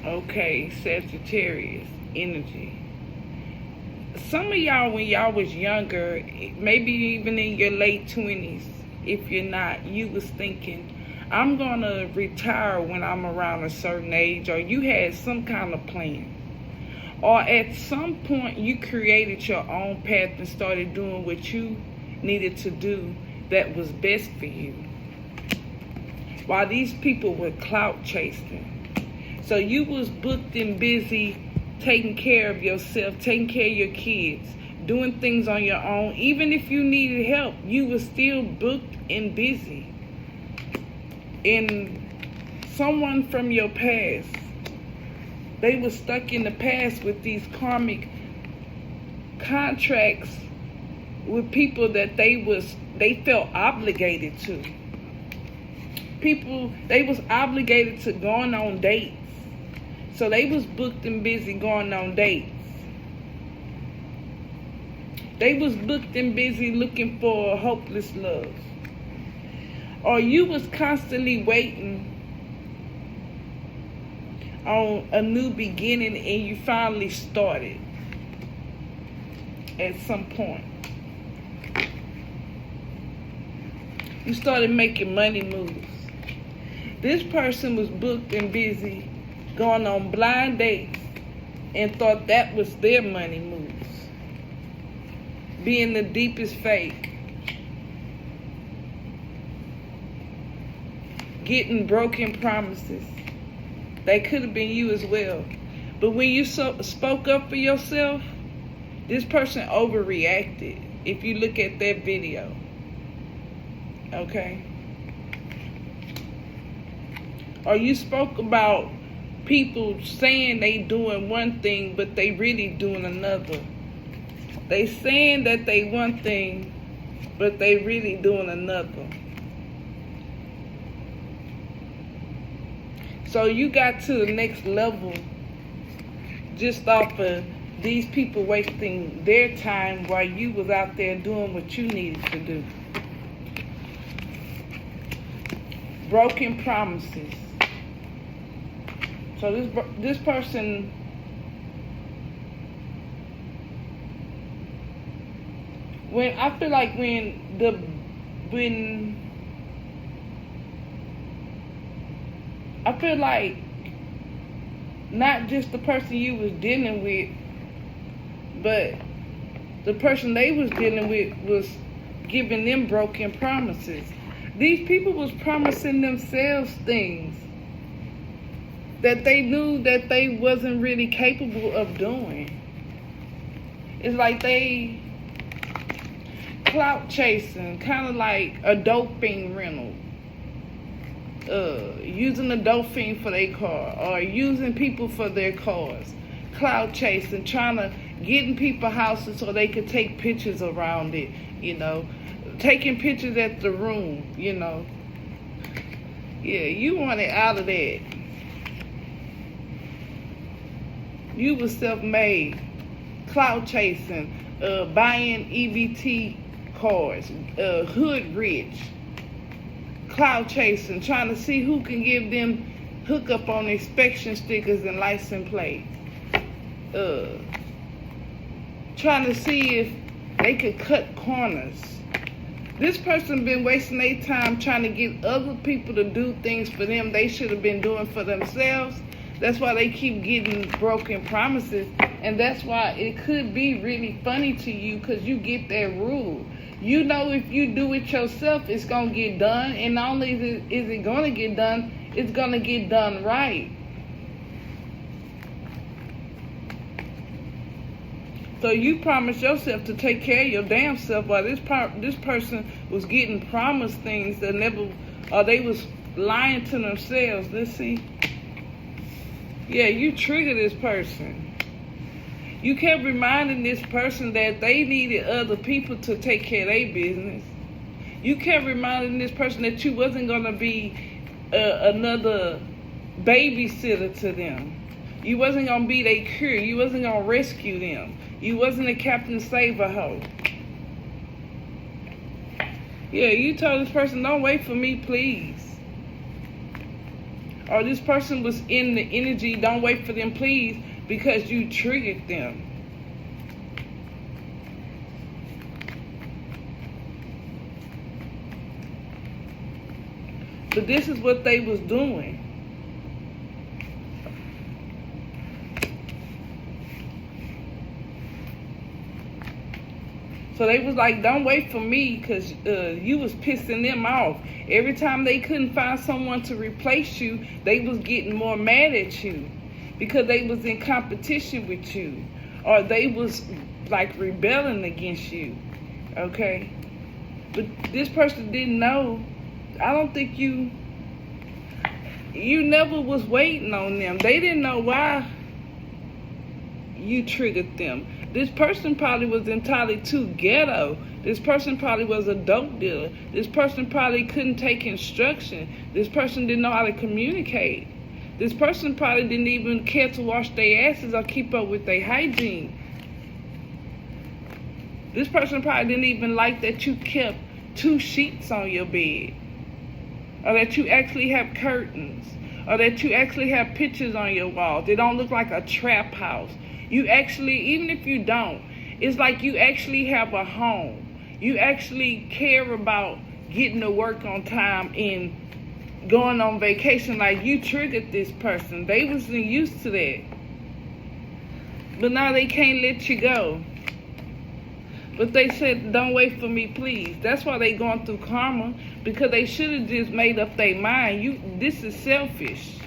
Okay, Sagittarius energy. Some of y'all, when y'all was younger, maybe even in your late 20s, if you're not, you was thinking, I'm going to retire when I'm around a certain age, or you had some kind of plan. Or at some point, you created your own path and started doing what you needed to do that was best for you. While these people were clout chasing. So you was booked and busy taking care of yourself, taking care of your kids, doing things on your own. Even if you needed help, you were still booked and busy. And someone from your past, they were stuck in the past with these karmic contracts with people that they felt obligated to. People, they was obligated to going on dates. So they was booked and busy going on dates. They was booked and busy looking for hopeless love. Or you was constantly waiting on a new beginning and you finally started at some point. You started making money moves. This person was booked and busy going on blind dates and thought that was their money moves. Being the deepest fake. Getting broken promises. They could have been you as well. But when you spoke up for yourself, this person overreacted. If you look at that video. Okay? Or you spoke about people saying they doing one thing, but they really doing another. They saying that they one thing, but they really doing another. So you got to the next level just off of these people wasting their time while you was out there doing what you needed to do. Broken promises. So this person I feel like I feel like not just the person you was dealing with, but the person they was dealing with was giving them broken promises. These people was promising themselves things that they knew that they wasn't really capable of doing. It's like they clout chasing, kind of like a doping rental. Using a dolphin for their car, or using people for their cars. Clout chasing, trying to get in people's houses so they could take pictures around it, you know. Taking pictures at the room, you know. Yeah, you wanted out of that. You was self-made. Clout chasing, buying EBT cars, hood rich. Clout chasing, trying to see who can give them hook up on inspection stickers and license plates. Trying to see if they could cut corners. This person been wasting their time trying to get other people to do things for them they should have been doing for themselves. That's why they keep getting broken promises. And that's why it could be really funny to you, because you get that rule. You know, if you do it yourself, it's going to get done. And not only is it going to get done, it's going to get done right. So you promised yourself to take care of your damn self, while this person was getting promised things that never, or they was lying to themselves. Let's see. Yeah, you triggered this person. You kept reminding this person that they needed other people to take care of their business. You kept reminding this person that you wasn't going to be another babysitter to them. You wasn't going to be their cure. You wasn't going to rescue them. You wasn't a Captain Save-A-Ho. Yeah, you told this person, don't wait for me, please. Or this person was in the energy, don't wait for them, please, because you triggered them. But this is what they was doing. So they was like, don't wait for me, because you was pissing them off. Every time they couldn't find someone to replace you, they was getting more mad at you because they was in competition with you, or they was like rebelling against you, okay? But this person didn't know. I don't think you never was waiting on them. They didn't know why you triggered them. This person probably was entirely too ghetto. This person probably was a dope dealer. This person probably couldn't take instruction. This person didn't know how to communicate. This person probably didn't even care to wash their asses or keep up with their hygiene. This person probably didn't even like that you kept 2 sheets on your bed, or that you actually have curtains, or that you actually have pictures on your walls. They don't look like a trap house. You actually, even if you don't, it's like you actually have a home. You actually care about getting to work on time and going on vacation. Like, you triggered this person. They wasn't used to that. But now they can't let you go. But they said, don't wait for me, please. That's why they going through karma, because they should have just made up their mind. This is selfish.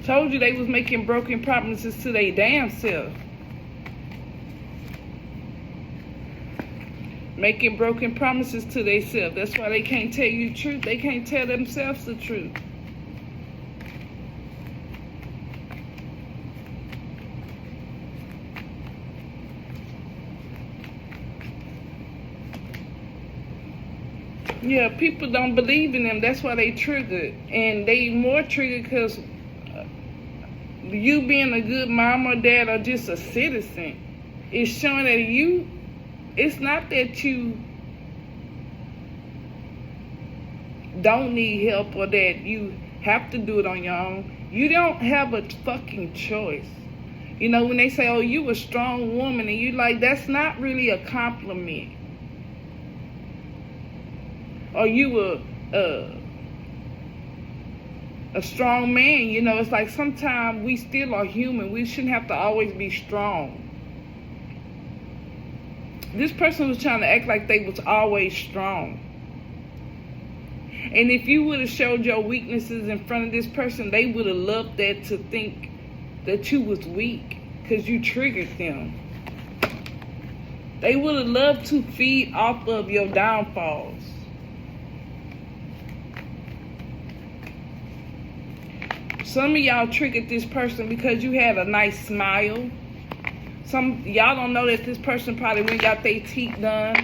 Told you they was making broken promises to their damn self. Making broken promises to themselves. That's why they can't tell you the truth. They can't tell themselves the truth. Yeah, people don't believe in them. That's why they triggered. And they more triggered because you being a good mom or dad or just a citizen is showing that it's not that you don't need help or that you have to do it on your own. You don't have a fucking choice. You know, when they say, oh, you a strong woman, and you like, that's not really a compliment. Or you a strong man, you know, it's like sometimes we still are human. We shouldn't have to always be strong. This person was trying to act like they was always strong. And if you would have showed your weaknesses in front of this person, they would have loved that, to think that you was weak because you triggered them. They would have loved to feed off of your downfalls. Some of y'all triggered this person because you had a nice smile. Some y'all don't know that this person probably went and got their teeth done.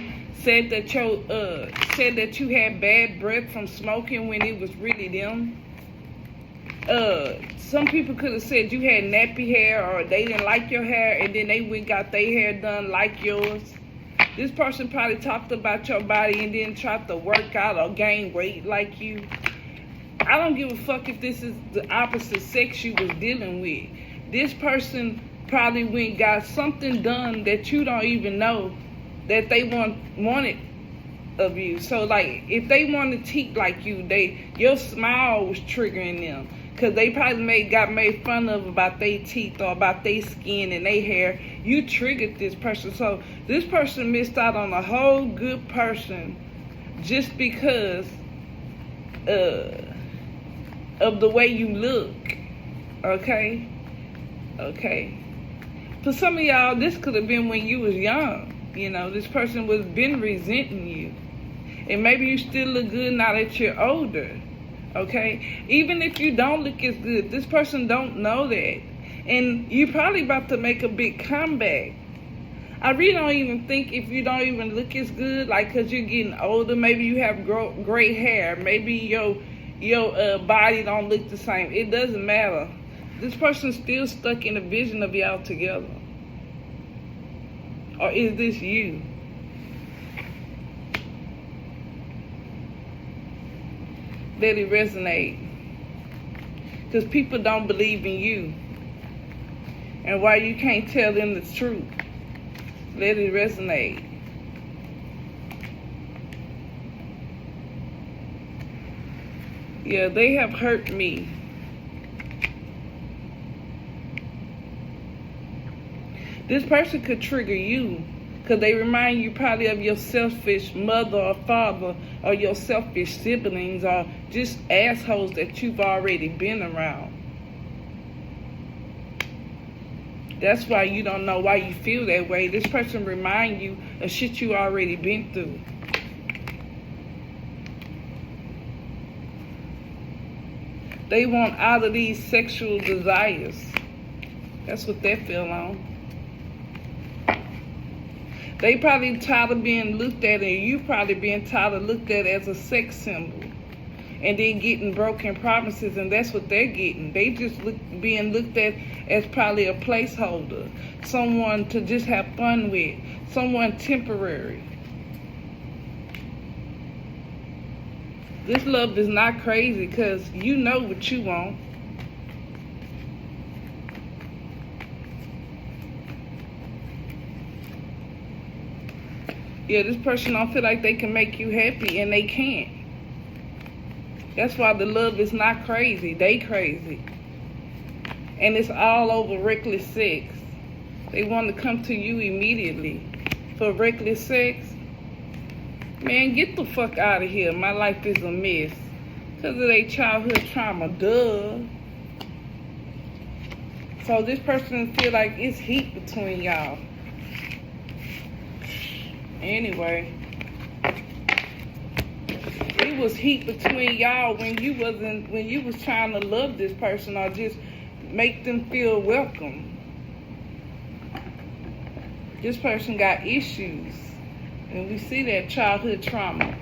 Said that you had bad breath from smoking when it was really them. Some people could have said you had nappy hair, or they didn't like your hair, and then they went and got their hair done like yours. This person probably talked about your body and then tried to work out or gain weight like you. I don't give a fuck if this is the opposite sex you was dealing with. This person probably went and got something done that you don't even know that they wanted of you. So, like, if they wanted teeth like you, your smile was triggering them. Because they probably got made fun of about their teeth or about their skin and their hair. You triggered this person. So, this person missed out on a whole good person just because of the way you look. Okay? For some of y'all, this could have been when you was young. You know, this person was been resenting you. And maybe you still look good now that you're older. Okay? Even if you don't look as good, this person don't know that. And you're probably about to make a big comeback. I really don't even think if you don't even look as good, like, because you're getting older, maybe you have gray hair, maybe your body don't look the same. It doesn't matter. This person's still stuck in a vision of y'all together. Or is this you? Let it resonate. Because people don't believe in you. And why you can't tell them the truth. Let it resonate. Yeah, they have hurt me. This person could trigger you because they remind you probably of your selfish mother or father or your selfish siblings or just assholes that you've already been around. That's why you don't know why you feel that way. This person remind you of shit you already been through. They want out of these sexual desires. That's what they feel on. They probably tired of being looked at, and you probably being tired of looked at as a sex symbol. And then getting broken promises, and that's what they're getting. They just being looked at as probably a placeholder. Someone to just have fun with. Someone temporary. This love is not crazy because you know what you want. Yeah, this person don't feel like they can make you happy, and they can't. That's why the love is not crazy. They crazy. And it's all over reckless sex. They want to come to you immediately for reckless sex. Man, get the fuck out of here. My life is a mess. Because of their childhood trauma. Duh. So this person feel like it's heat between y'all. Anyway. It was heat between y'all when you was trying to love this person or just make them feel welcome. This person got issues. And we see that childhood trauma.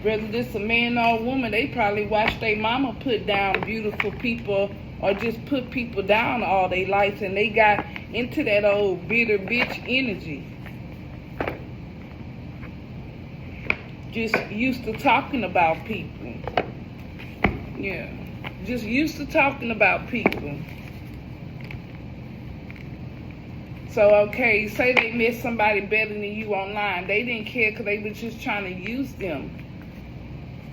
Whether this a man or a woman, they probably watched their mama put down beautiful people or just put people down all their life, and they got into that old bitter bitch energy. Just used to talking about people. Yeah. Just used to talking about people. So, okay, say they met somebody better than you online. They didn't care because they were just trying to use them.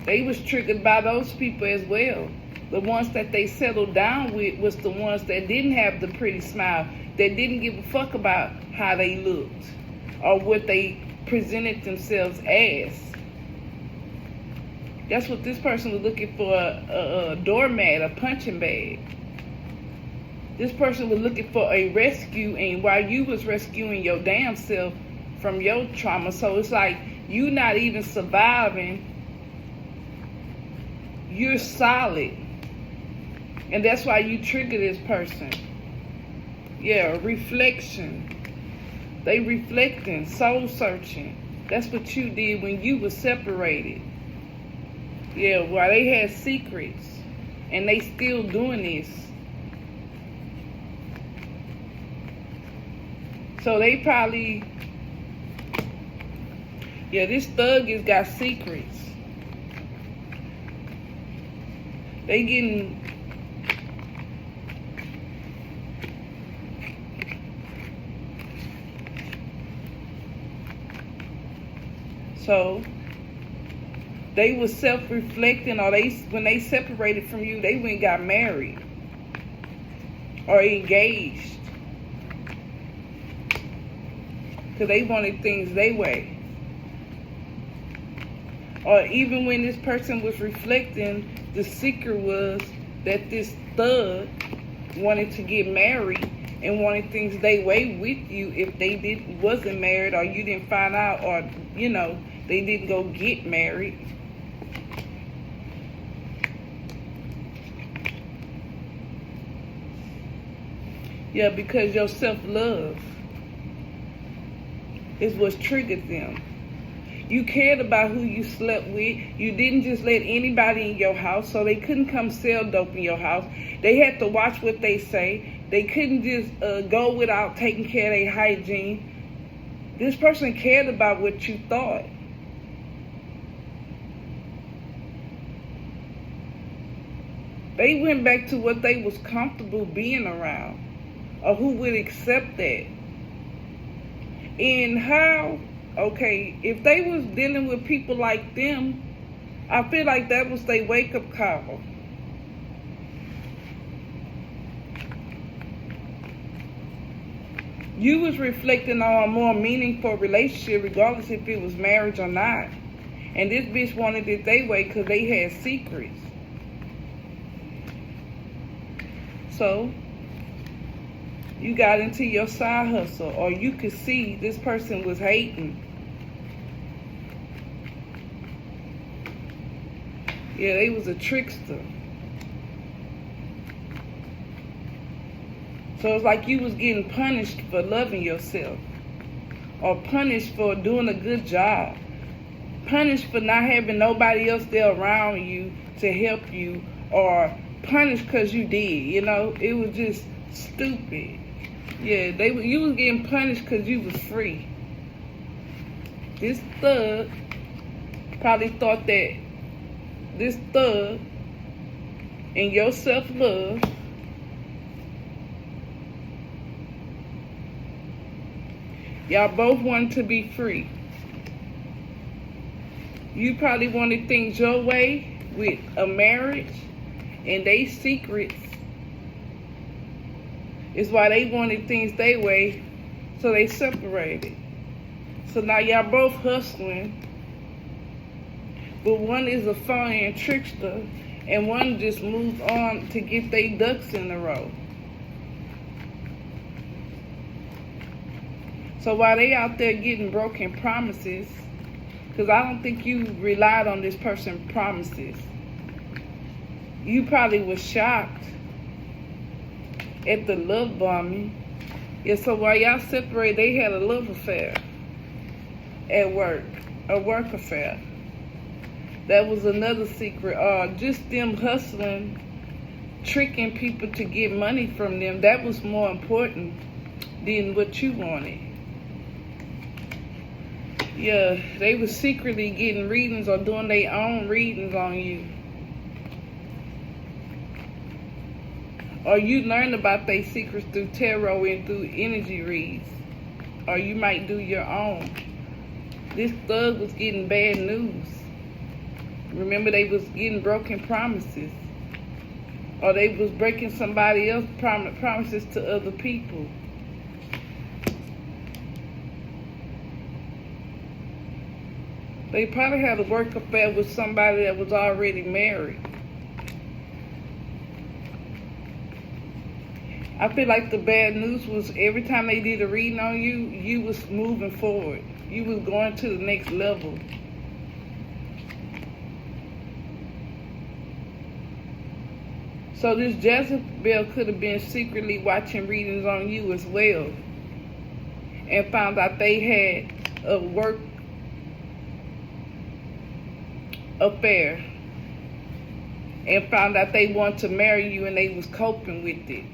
They was triggered by those people as well. The ones that they settled down with was the ones that didn't have the pretty smile, that didn't give a fuck about how they looked or what they presented themselves as. That's what this person was looking for, a doormat, a punching bag. This person was looking for a rescue, and while you was rescuing your damn self from your trauma. So it's like you not even surviving. You're solid. And that's why you trigger this person. Yeah, reflection. They reflecting, soul searching. That's what you did when you were separated. Yeah, while they had secrets. And they still doing this. So they probably, yeah, this thug has got secrets. They getting, so they was self-reflecting, or when they separated from you, they went and got married or engaged. Because they wanted things their way. Or even when this person was reflecting, the secret was that this thug wanted to get married and wanted things their way with you if they wasn't married, or you didn't find out, or, you know, they didn't go get married. Yeah, because your self-love is what triggered them. You cared about who you slept with. You didn't just let anybody in your house, so they couldn't come sell dope in your house. They had to watch what they say. They couldn't just go without taking care of their hygiene. This person cared about what you thought. They went back to what they was comfortable being around, or who would accept that. And how, okay, if they was dealing with people like them, I feel like that was their wake-up call. You was reflecting on a more meaningful relationship, regardless if it was marriage or not. And this bitch wanted it their way because they had secrets. So, you got into your side hustle, or you could see this person was hating. Yeah, they was a trickster. So it's like you was getting punished for loving yourself, or punished for doing a good job, punished for not having nobody else there around you to help you, or punished because you did. You know, it was just stupid. Yeah, you was getting punished because you was free. This thug probably thought that this thug and your self-love y'all both wanted to be free. You probably wanted things your way with a marriage, and they secrets is why they wanted things their way, so they separated. So now y'all both hustling, but one is a phony and trickster, and one just moves on to get their ducks in a row. So while they out there getting broken promises, because I don't think you relied on this person's promises, you probably was shocked at the love bombing. Yeah, so while y'all separated, they had a love affair at work, a work affair. That was another secret. Just them hustling, tricking people to get money from them. That was more important than what you wanted. Yeah, they was secretly getting readings or doing their own readings on you. Or you learn about their secrets through tarot and through energy reads. Or you might do your own. This thug was getting bad news. Remember, they was getting broken promises. Or they was breaking somebody else's promises to other people. They probably had a work affair with somebody that was already married. I feel like the bad news was every time they did a reading on you, you was moving forward. You was going to the next level. So this Jezebel could have been secretly watching readings on you as well, and found out they had a work affair, and found out they wanted to marry you and they was coping with it.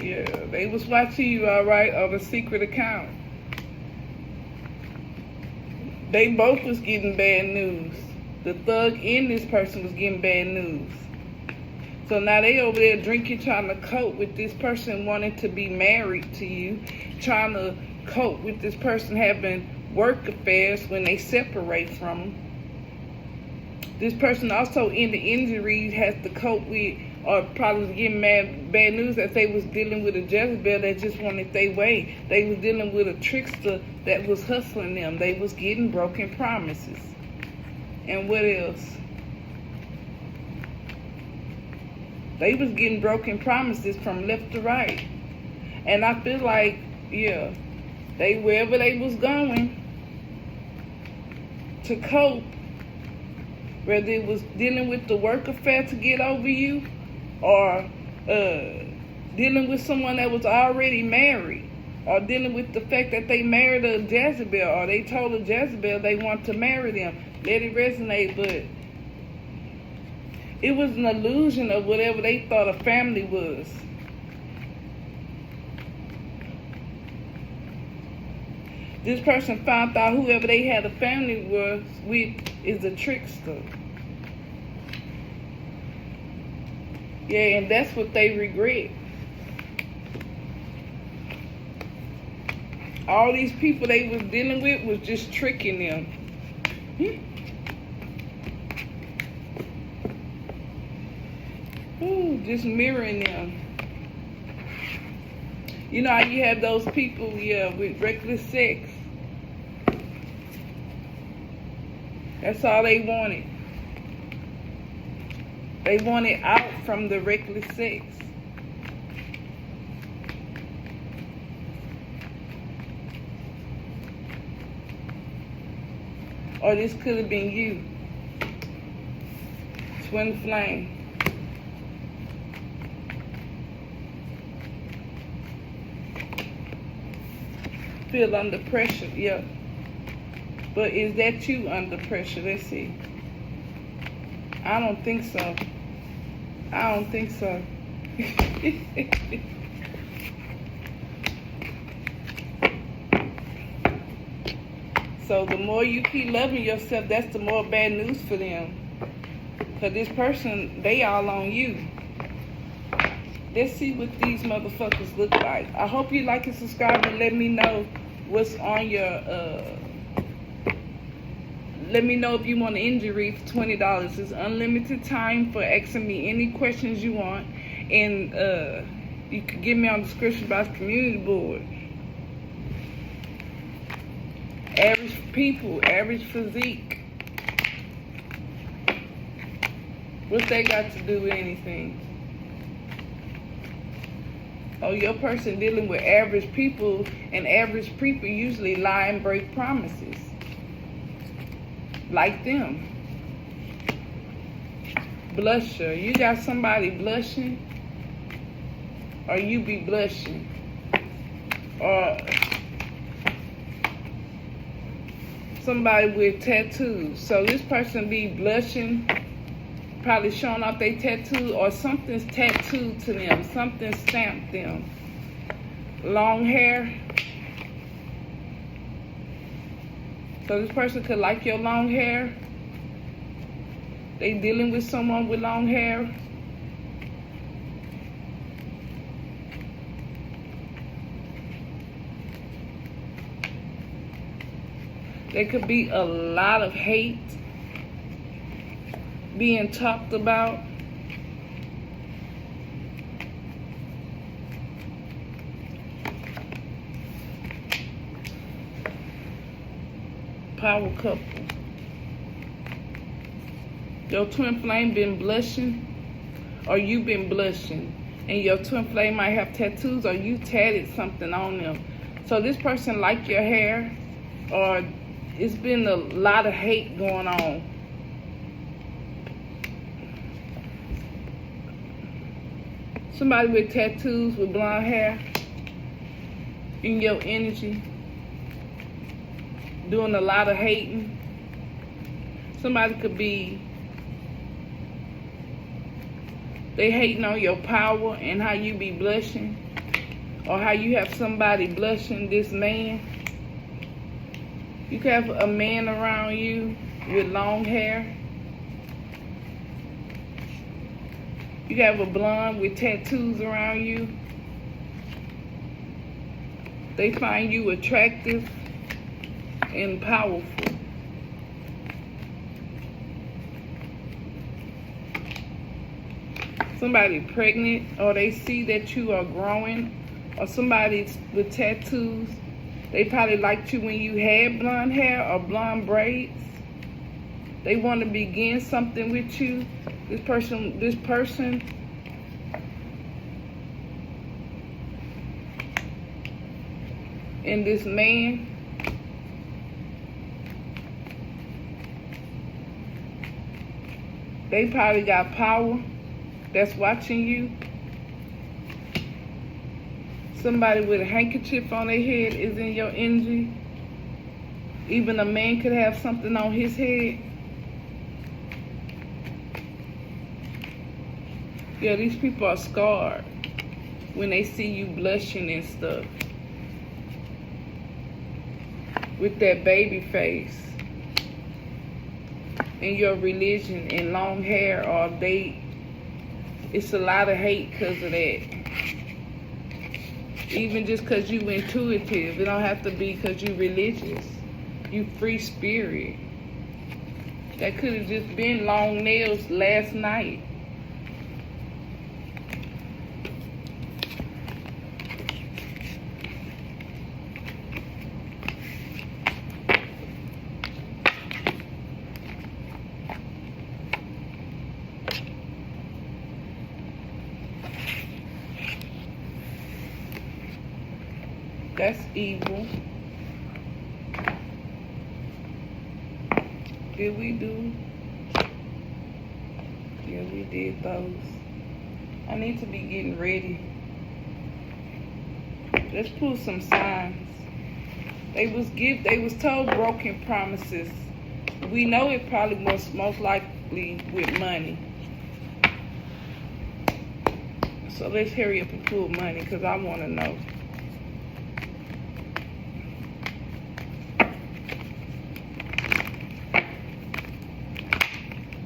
Yeah, they was watching you, all right, on a secret account. They both was getting bad news. The thug and this person was getting bad news. So now they over there drinking, trying to cope with this person wanting to be married to you, trying to cope with this person having work affairs when they separate from them. This person also in the injury has to cope with, or probably getting bad news that they was dealing with a Jezebel that just wanted their way. They was dealing with a trickster that was hustling them. They was getting broken promises. And what else? They was getting broken promises from left to right. And I feel like, yeah, they, wherever they was going to cope, whether it was dealing with the work affair to get over you, or dealing with someone that was already married, or dealing with the fact that they married a Jezebel, or they told a Jezebel they want to marry them. Let it resonate, but it was an illusion of whatever they thought a family was. This person found out whoever they had a family with is a trickster. Yeah, and that's what they regret. All these people they was dealing with was just tricking them. Ooh, just mirroring them. You know how you have those people, with reckless sex. That's all they wanted. They wanted out from the reckless sex. Or this could have been you. Twin flame. Feel under pressure, yeah. But is that you under pressure? Let's see. I don't think so. I don't think so. So the more you keep loving yourself, that's the more bad news for them. Because this person, they all on you. Let's see what these motherfuckers look like. I hope you like and subscribe and let me know what's on your... Let me know if you want an injury for $20. It's unlimited time for asking me any questions you want. And you can get me on the description box community board. Average people, average physique. What they got to do with anything? Oh, your person dealing with average people, and average people usually lie and break promises. Like them. Blusher. You got somebody blushing, or you be blushing. Or somebody with tattoos. So this person be blushing, probably showing off their tattoo, or something's tattooed to them, something stamped them. Long hair. So this person could like your long hair. They dealing with someone with long hair. There could be a lot of hate being talked about. Power couple. Your twin flame been blushing, or you been blushing, and your twin flame might have tattoos, or you tatted something on them. So this person like your hair, or it's been a lot of hate going on. Somebody with tattoos, with blonde hair, in your energy, doing a lot of hating. Somebody could be, they hating on your power and how you be blushing, or how you have somebody blushing, this man. You could have a man around you with long hair. You could have a blonde with tattoos around you. They find you attractive and powerful. Somebody pregnant, or they see that you are growing, or somebody with tattoos. They probably liked you when you had blonde hair or blonde braids. They want to begin something with you. This person and this man. They probably got power that's watching you. Somebody with a handkerchief on their head is in your energy. Even a man could have something on his head. Yeah, these people are scarred when they see you blushing and stuff. with that baby face and your religion and long hair, or it's a lot of hate because of that. Even just because you intuitive, it don't have to be because you religious. You free spirit. That could have just been long nails last night. That's evil. Did we do? Yeah, we did those. I need to be getting ready. Let's pull some signs. They was told broken promises. We know it probably most likely with money. So let's hurry up and pull money, because I want to know.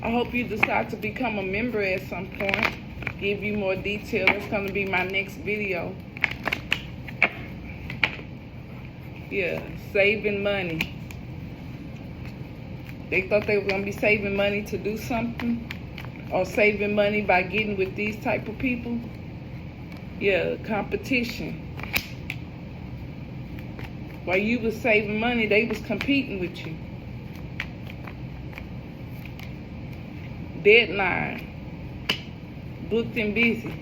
I hope you decide to become a member at some point. Give you more detail. That's going to be my next video. Yeah, saving money. They thought they were going to be saving money to do something, or saving money by getting with these type of people. Yeah, competition. While you was saving money, they was competing with you. Deadline. Booked and busy.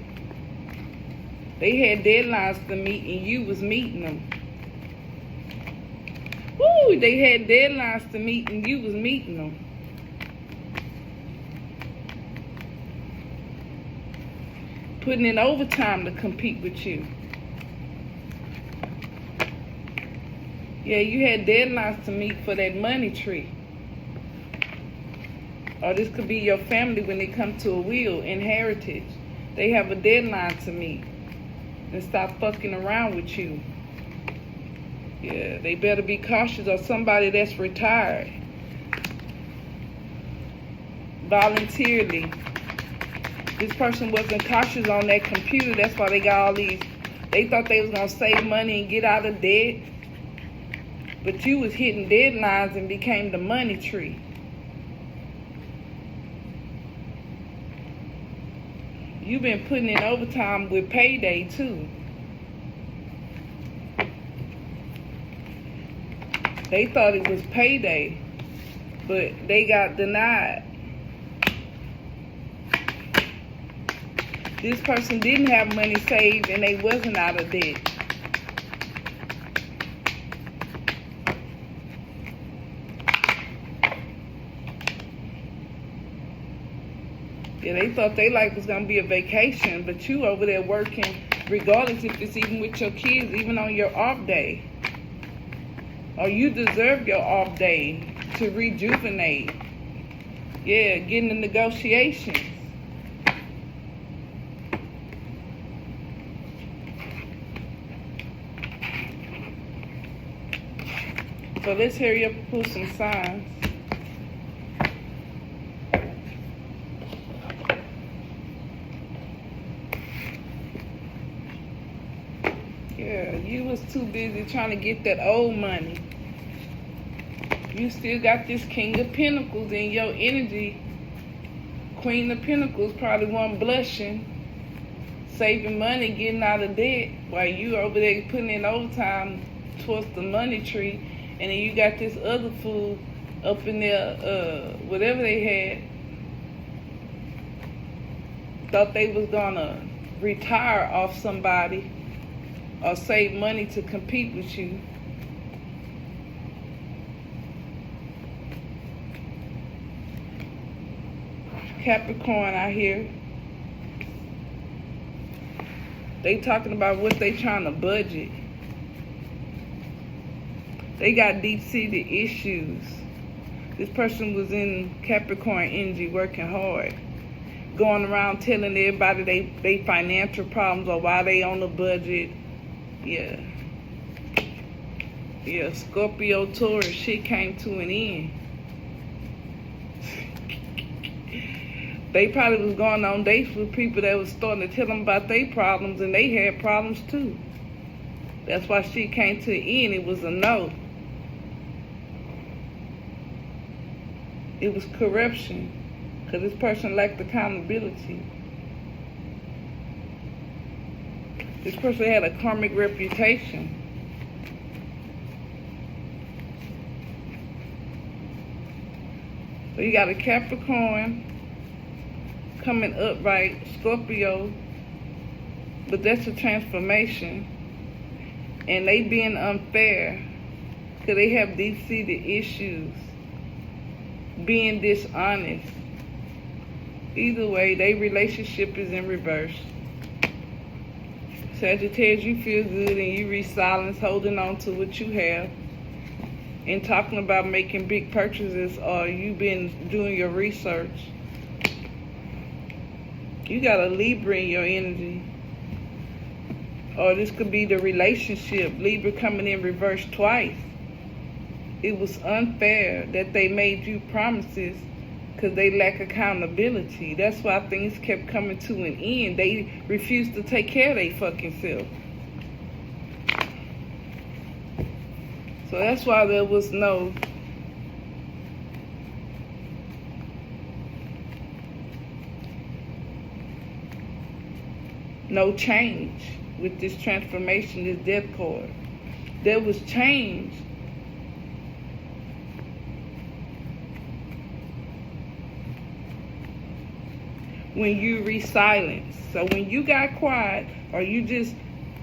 They had deadlines to meet and you was meeting them. Woo! They had deadlines to meet and you was meeting them. Putting in overtime to compete with you. Yeah, you had deadlines to meet for that money tree. Or this could be your family when they come to a will, inheritance. They have a deadline to meet. And stop fucking around with you. Yeah, they better be cautious, or somebody that's retired. Voluntarily. This person wasn't cautious on that computer. That's why they got all these. They thought they was going to save money and get out of debt. But you was hitting deadlines and became the money tree. You've been putting in overtime with payday too. They thought it was payday, but they got denied. This person didn't have money saved and they wasn't out of debt. Yeah, they thought their life was going to be a vacation, but you over there working, regardless if it's even with your kids, even on your off day. Or you deserve your off day to rejuvenate. Yeah, getting the negotiations. So let's hurry up and pull some signs. Yeah, you was too busy trying to get that old money. You still got this King of Pentacles in your energy. Queen of Pentacles probably wasn't blushing, saving money, getting out of debt, while you over there putting in overtime towards the money tree. And then you got this other fool up in there, whatever they had. Thought they was gonna retire off somebody or save money to compete with you. Capricorn out here. They talking about what they trying to budget. They got deep-seated issues. This person was in Capricorn energy working hard. Going around telling everybody they financial problems or why they on the budget. Yeah. Yeah, Scorpio, Taurus, shit came to an end. They probably was going on dates with people that was starting to tell them about their problems, and they had problems too. That's why shit came to an end. It was a no. It was corruption, because this person lacked accountability. This person had a karmic reputation. So you got a Capricorn coming upright, Scorpio, but that's a transformation. And they being unfair because they have deep-seated issues, being dishonest. Either way, their relationship is in reverse. Sagittarius, you feel good and you re-silence, holding on to what you have and talking about making big purchases, or you been doing your research. You got a Libra in your energy. Or this could be the relationship, Libra coming in reverse twice. It was unfair that they made you promises because they lack accountability. That's why things kept coming to an end. They refused to take care of their fucking self. So that's why there was no change with this transformation, this death card. There was change. When you re-silence. So when you got quiet, or you just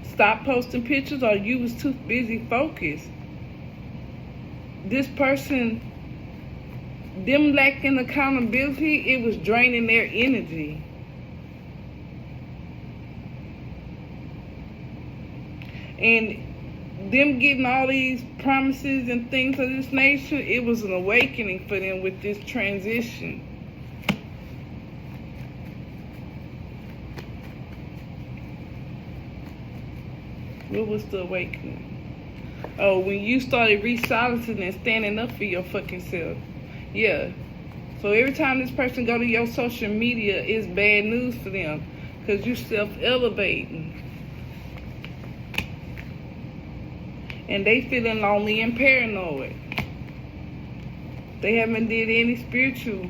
stopped posting pictures, or you was too busy focused, this person, them lacking accountability, it was draining their energy. And them getting all these promises and things of this nature, it was an awakening for them with this transition. What was the awakening? Oh, when you started re-silencing and standing up for your fucking self. Yeah. So every time this person go to your social media, it's bad news for them. Because you self-elevating. And they feeling lonely and paranoid. They haven't did any spiritual.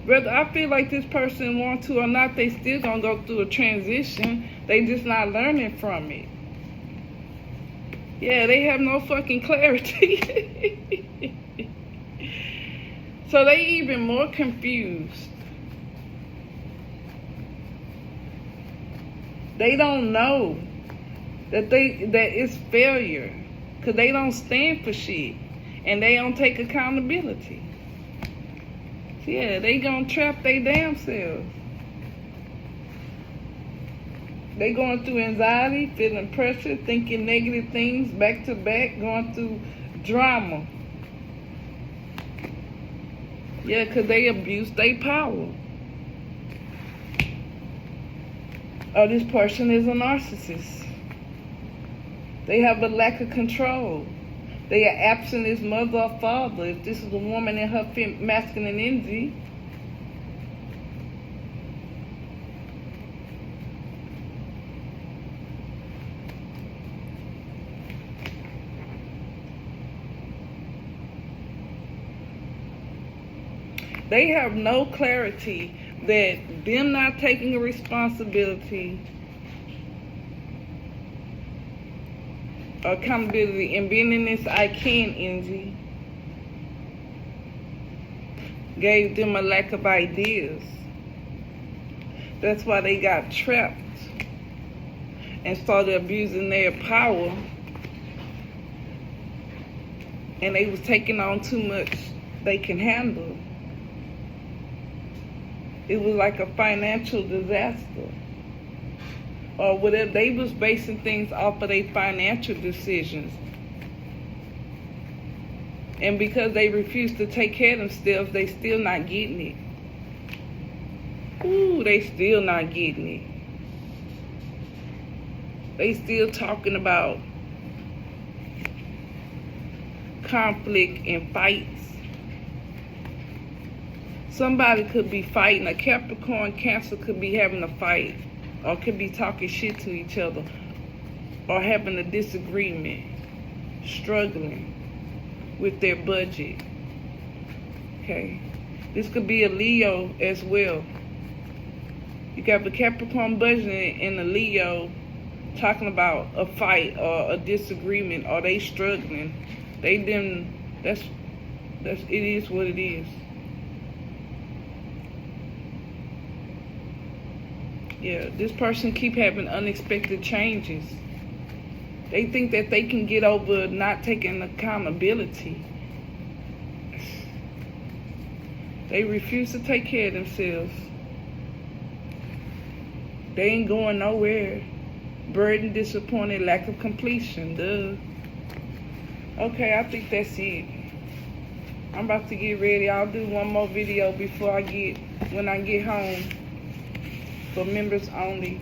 Whether I feel like this person want to or not, they still gonna go through a transition. They just not learning from it. Yeah, they have no fucking clarity. So they even more confused. They don't know that it's failure, because they don't stand for shit and they don't take accountability. Yeah, they gonna trap their damn selves. They going through anxiety, feeling pressure, thinking negative things back to back, going through drama. Yeah, because they abuse their power. Or this person is a narcissist. They have a lack of control. They are absent as mother or father. If this is a woman in her masculine energy, they have no clarity that them not taking a responsibility, accountability, and being in this I can energy gave them a lack of ideas. That's why they got trapped and started abusing their power, and they was taking on too much they can handle. It was like a financial disaster. Or whatever, they was basing things off of their financial decisions. And because they refused to take care of themselves, they still not getting it. Ooh, they still not getting it. They still talking about conflict and fights. Somebody could be fighting. A Capricorn, Cancer could be having a fight, or could be talking shit to each other, or having a disagreement, struggling with their budget. Okay, this could be a Leo as well. You got the Capricorn budgeting and the Leo talking about a fight or a disagreement, or they struggling. That's it is what it is. Yeah, this person keep having unexpected changes. They think that they can get over not taking accountability. They refuse to take care of themselves. They ain't going nowhere. Burdened, disappointed, lack of completion. Duh. Okay, I think that's it. I'm about to get ready. I'll do one more video when I get home. For members only.